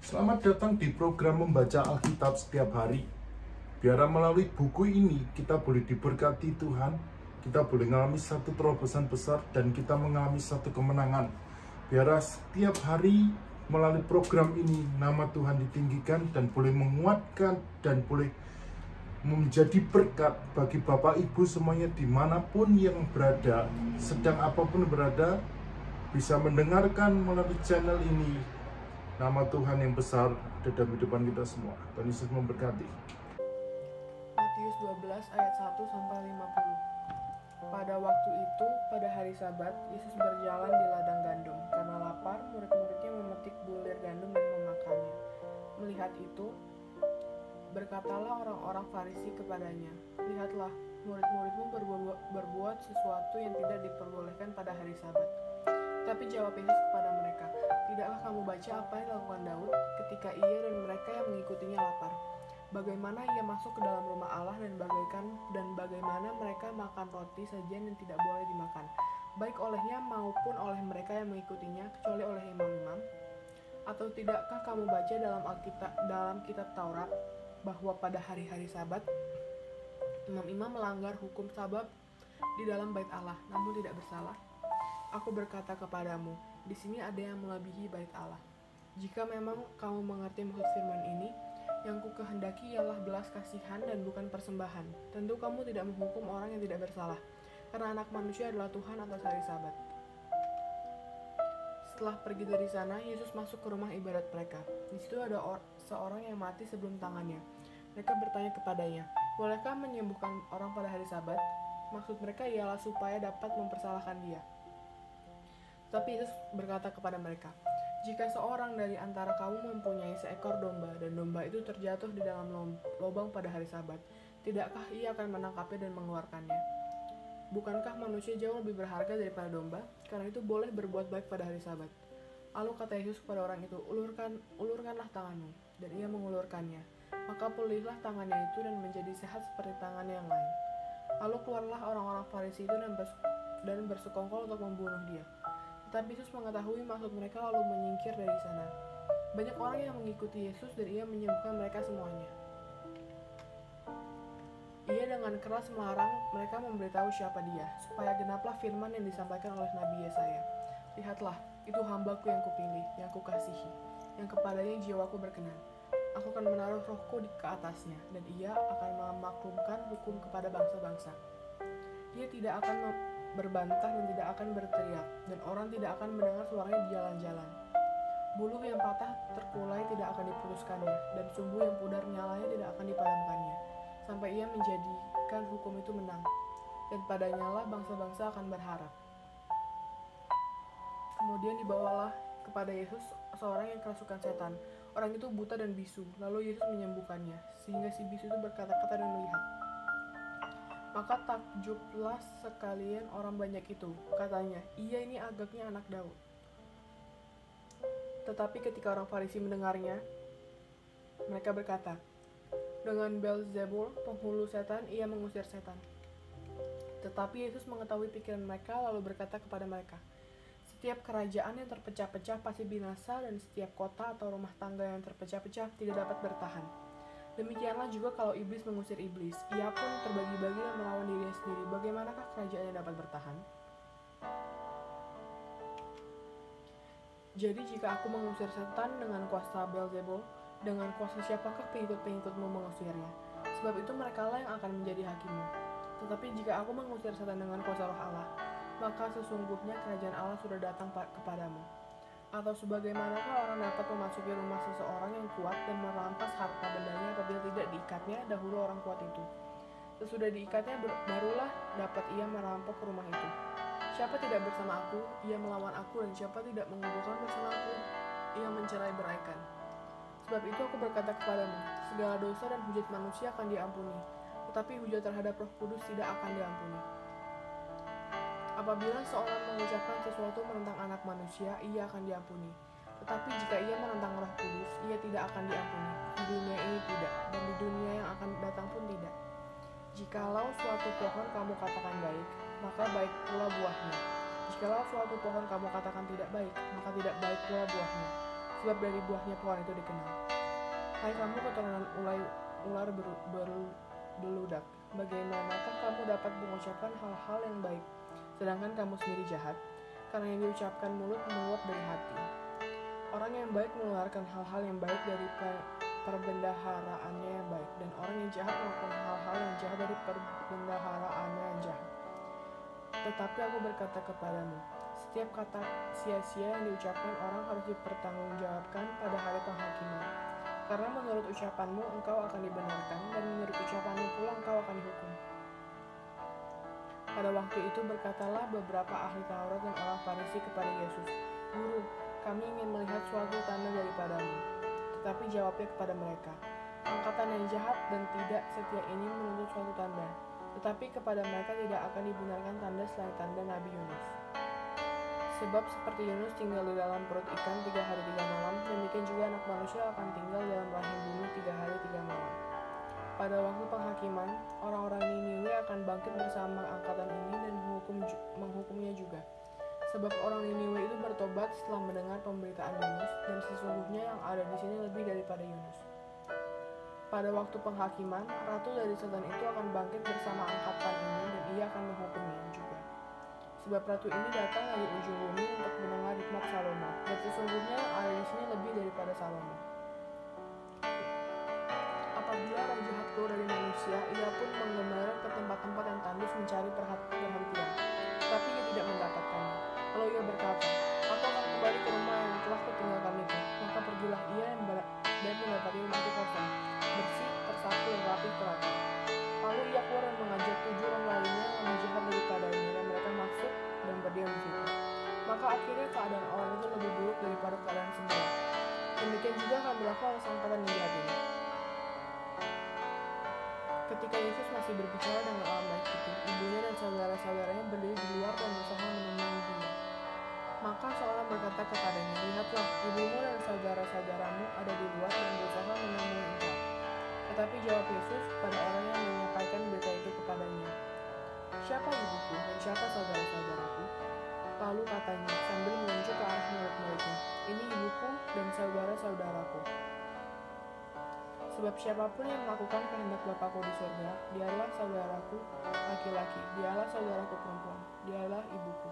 Selamat datang di program membaca Alkitab setiap hari. Biar melalui buku ini kita boleh diberkati Tuhan, kita boleh mengalami satu terobosan besar dan kita mengalami satu kemenangan. Biar setiap hari melalui program ini nama Tuhan ditinggikan dan boleh menguatkan dan boleh menjadi berkat bagi Bapak Ibu semuanya dimanapun yang berada, sedang apapun berada, bisa mendengarkan melalui channel ini. Nama Tuhan yang besar ada dalam kehidupan kita semua. Tuhan Yesus memberkati. Matius 12 ayat 1-50. Pada waktu itu, pada hari Sabat, Yesus berjalan di ladang gandum. Karena lapar, murid-muridnya memetik bulir gandum dan memakannya. Melihat itu, berkatalah orang-orang Farisi kepadanya, "Lihatlah, murid-muridmu berbuat sesuatu yang tidak diperbolehkan pada hari Sabat." Tapi jawab Yesus kepada mereka, "Tidakkah kamu baca apa yang dilakukan Daud ketika ia dan mereka yang mengikutinya lapar? Bagaimana ia masuk ke dalam rumah Allah dan bagaimana mereka makan roti sajian yang tidak boleh dimakan, baik olehnya maupun oleh mereka yang mengikutinya, kecuali oleh imam-imam? Atau tidakkah kamu baca dalam kitab Taurat bahwa pada hari-hari Sabat imam-imam melanggar hukum Sabat di dalam bait Allah, namun tidak bersalah? Aku berkata kepadamu, di sini ada yang melebihi bait Allah. Jika memang kamu mengerti maksud firman ini, yang ku kehendaki ialah belas kasihan dan bukan persembahan. Tentu kamu tidak menghukum orang yang tidak bersalah, karena Anak Manusia adalah Tuhan atas hari Sabat." Setelah pergi dari sana, Yesus masuk ke rumah ibadat mereka. Di situ ada seorang yang mati sebelum tangannya. Mereka bertanya kepadanya, "Bolehkah menyembuhkan orang pada hari Sabat?" Maksud mereka ialah supaya dapat mempersalahkan dia. Tapi Yesus berkata kepada mereka, "Jika seorang dari antara kamu mempunyai seekor domba, dan domba itu terjatuh di dalam lubang pada hari Sabat, tidakkah ia akan menangkapnya dan mengeluarkannya? Bukankah manusia jauh lebih berharga daripada domba? Karena itu boleh berbuat baik pada hari Sabat." Lalu kata Yesus kepada orang itu, "Ulurkanlah tanganmu." Dan ia mengulurkannya. Maka pulihlah tangannya itu dan menjadi sehat seperti tangan yang lain. Lalu keluarlah orang-orang Farisi itu dan bersekongkol untuk membunuh dia. Tapi Yesus mengetahui maksud mereka lalu menyingkir dari sana. Banyak orang yang mengikuti Yesus dan ia menyembuhkan mereka semuanya. Ia dengan keras melarang mereka memberitahu siapa dia, supaya genaplah firman yang disampaikan oleh Nabi Yesaya. "Lihatlah, itu hamba-Ku yang Kupilih, yang Kukasihi, yang kepadanya jiwaku berkenan. Aku akan menaruh rohku ke atasnya, dan ia akan memaklumkan hukum kepada bangsa-bangsa. Ia tidak akan berbantah dan tidak akan berteriak, dan orang tidak akan mendengar suaranya di jalan-jalan. Buluh yang patah terkulai tidak akan diputuskannya, dan sumbu yang pudar nyalanya tidak akan dipadamkannya, sampai ia menjadikan hukum itu menang, dan padanyalah bangsa-bangsa akan berharap." Kemudian dibawalah kepada Yesus seorang yang kerasukan setan. Orang itu buta dan bisu, lalu Yesus menyembuhkannya, sehingga si bisu itu berkata-kata dan melihat. Maka takjublah sekalian orang banyak itu. Katanya, "Ia ini agaknya anak Daud." Tetapi ketika orang Farisi mendengarnya, mereka berkata, "Dengan Beelzebul, penghulu setan, ia mengusir setan." Tetapi Yesus mengetahui pikiran mereka, lalu berkata kepada mereka, "Setiap kerajaan yang terpecah-pecah pasti binasa, dan setiap kota atau rumah tangga yang terpecah-pecah tidak dapat bertahan. Demikianlah juga kalau iblis mengusir iblis, ia pun terbagi-bagi dan melawan dirinya sendiri. Bagaimanakah kerajaannya dapat bertahan? Jadi jika aku mengusir setan dengan kuasa Beelzebul, dengan kuasa siapakah pengikut-pengikutmu mengusirnya? Sebab itu merekalah yang akan menjadi hakimmu. Tetapi jika aku mengusir setan dengan kuasa Roh Allah, maka sesungguhnya kerajaan Allah sudah datang kepadamu. Atau sebagaimanakah orang dapat memasuki rumah seseorang yang kuat dan merampas harta bendanya apabila tidak diikatnya dahulu orang kuat itu? Sesudah diikatnya barulah dapat ia merampok rumah itu. Siapa tidak bersama aku, ia melawan aku, dan siapa tidak mengumpulkan bersama aku, ia mencerai-beraikan. Sebab itu aku berkata kepadamu, segala dosa dan hujat manusia akan diampuni, tetapi hujat terhadap Roh Kudus tidak akan diampuni. Apabila seorang mengucapkan sesuatu menentang Anak Manusia, ia akan diampuni. Tetapi jika ia menentang Roh Kudus, ia tidak akan diampuni. Di dunia ini tidak, dan di dunia yang akan datang pun tidak. Jikalau suatu pohon kamu katakan baik, maka baik pula buahnya. Jikalau suatu pohon kamu katakan tidak baik, maka tidak baik pula buahnya. sebab dari buahnya pohon itu dikenal. Hai kamu keturunan ular beludak, bagaimanakah kamu dapat mengucapkan hal-hal yang baik, sedangkan kamu sendiri jahat? Karena yang diucapkan mulut meluap dari hati. Orang yang baik mengeluarkan hal-hal yang baik dari perbendaharaannya yang baik, dan orang yang jahat melakukan hal-hal yang jahat dari perbendaharaannya yang jahat. Tetapi aku berkata kepadamu, setiap kata sia-sia yang diucapkan orang harus dipertanggungjawabkan pada hari penghakiman. Karena menurut ucapanmu engkau akan dibenarkan, dan menurut ucapanmu pula engkau akan dihukum. Pada waktu itu berkatalah beberapa ahli Taurat dan orang Farisi kepada Yesus, Guru, kami ingin melihat suatu tanda daripadamu. Tetapi jawabnya kepada mereka, angkatan yang jahat dan tidak setia ini menuntut suatu tanda. Tetapi kepada mereka tidak akan dibenarkan tanda selain tanda Nabi Yunus. Sebab seperti Yunus tinggal di dalam perut ikan 3 hari 3 malam, demikian juga anak manusia akan tinggal dalam rahim bumi 3 hari 3 malam. Pada waktu penghakiman, orang-orang Niniwe akan bangkit bersama angkatan ini dan menghukumnya juga. Sebab orang Niniwe itu bertobat setelah mendengar pemberitaan Yunus, dan sesungguhnya yang ada di sini lebih daripada Yunus. Pada waktu penghakiman, ratu dari selatan itu akan bangkit bersama angkatan ini, dan ia akan menghukumnya juga. Sebab ratu ini datang dari ujung bumi untuk mendengar hikmat Salomo, dan sesungguhnya yang ada di sini lebih daripada Salomo. Apabila roh jahat keluar dari manusia, ia pun menggembara ke tempat-tempat yang tandus mencari perhentian, tapi ia tidak mendapatkannya. Lalu ia berkata, aku akan kembali ke rumah yang telah kutinggalkan itu. Maka pergilah ia dan mendapati rumah itu kosong, bersih, tersapu, dan rapi teratur. Lalu ia keluar dan mengajak 7 orang lainnya yang lebih jahat daripadanya, dan mereka masuk dan berdiam di situ. Maka akhirnya keadaan orang itu lebih buruk daripada keadaan semula. Demikian juga akan berlaku atas angkatan yang jahat ini. Ketika Yesus masih berbicara dengan orang baik itu, ibunya dan saudara-saudaranya berdiri di luar dan berusaha menemui dia. Maka seorang berkata kepadanya, lihatlah, ibumu dan saudara-saudaramu ada di luar dan berusaha menemui engkau. Tetapi jawab Yesus pada orang yang menyampaikan berita itu kepadanya, siapa ibuku dan siapa saudara-saudaraku? Lalu katanya, sambil menunjuk ke arah murid-muridnya, ini ibuku dan saudara-saudaraku. Sebab siapapun yang melakukan kehendak Bapakku di surga, dialah saudaraku laki-laki, dialah saudaraku perempuan, dialah ibuku.